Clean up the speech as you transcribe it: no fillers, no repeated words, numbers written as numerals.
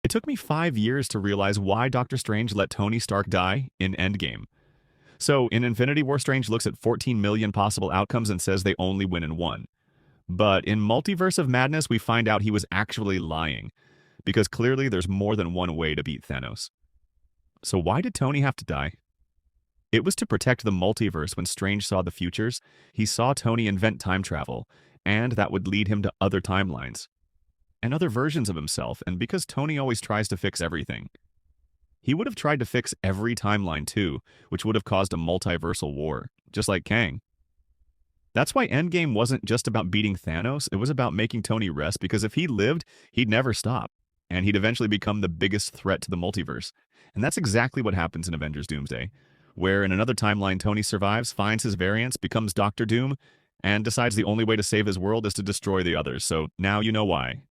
It took me 5 years to realize why Doctor Strange let Tony Stark die in Endgame. So, in Infinity War, Strange looks at 14 million possible outcomes and says they only win in one. But in Multiverse of Madness, we find out he was actually lying, because clearly there's more than one way to beat Thanos. So why did Tony have to die? It was to protect the multiverse. When Strange saw the futures, he saw Tony invent time travel, and that would lead him to other timelines and other versions of himself, and because Tony always tries to fix everything. He would have tried to fix every timeline too, which would have caused a multiversal war, just like Kang. That's why Endgame wasn't just about beating Thanos, it was about making Tony rest, because if he lived, he'd never stop, and he'd eventually become the biggest threat to the multiverse. And that's exactly what happens in Avengers Doomsday, where in another timeline Tony survives, finds his variants, becomes Doctor Doom, and decides the only way to save his world is to destroy the others. So now you know why.